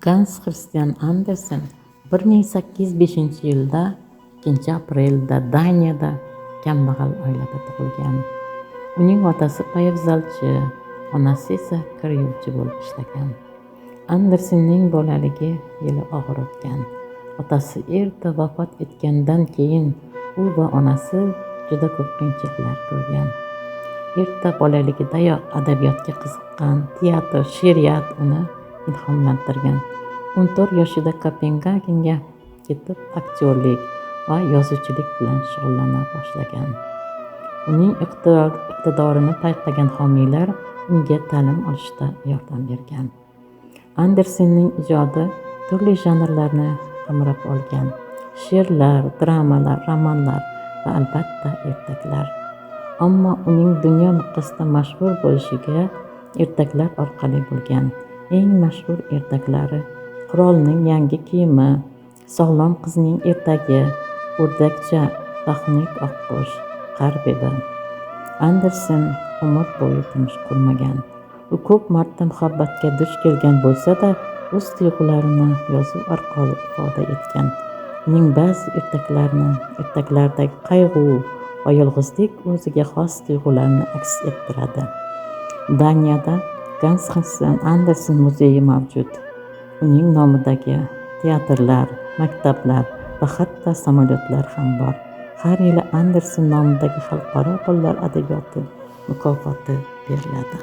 Gans Christian Andersen 1805-yilda 2-aprelda Daniyada kambag'al oilada tug'ilgan. Uning otasi poyabzalchi, onasi esa kir yuvuvchi bo'lib ishlagan. Andersenning bolaligi yili og'ir o'tgan. Otasi erta vafot etgandan keyin u va onasi juda ko'p qiyinchiliklar ko'rgan. Erta bolaligidayoq adabiyotga qiziqqan, teatr, she'riyat uni ilhomlantirgan. 14 yoshida Kopengagenga ketib aktyorlik va yozuvchilik bilan shug'ullana boshlagan. Uning iqtidorini payqagan homiylar unga ta'lim olishda yordam bergan. Andersenning ijodi turli janrlarni qamrab olgan: she'rlar, dramalar, romanlar va albatta ertaklar. Ammo uning dunyo miqyosida mashhur bo'lishiga ertaklar orqali bo'lgan. Eng mashhur ertaklari Qirolning yangi kiyimi, Sog'lom qizning ertagi, O'rdakcha va Xunuk oqqush, Qarib edi. Andersen umr bo'yi turmush qurmagan. U ko'p marta muhabbatga duch kelgan bo'lsa-da, o'z tuyg'ularini yozuv orqali ifoda etgan. Uning ba'zi ertaklardagi qayg'u va yolg'izlik o'ziga xos tuyg'ularni aks ettiradi. Daniyada Gans Christian Andersen muzeyi mavjud. Uning nomidagi teatrlar, maktablar va hatto samolyotlar ham bor. Har yili Andersen nomidagi xalqaro bolalar adabiyoti mukofoti beriladi.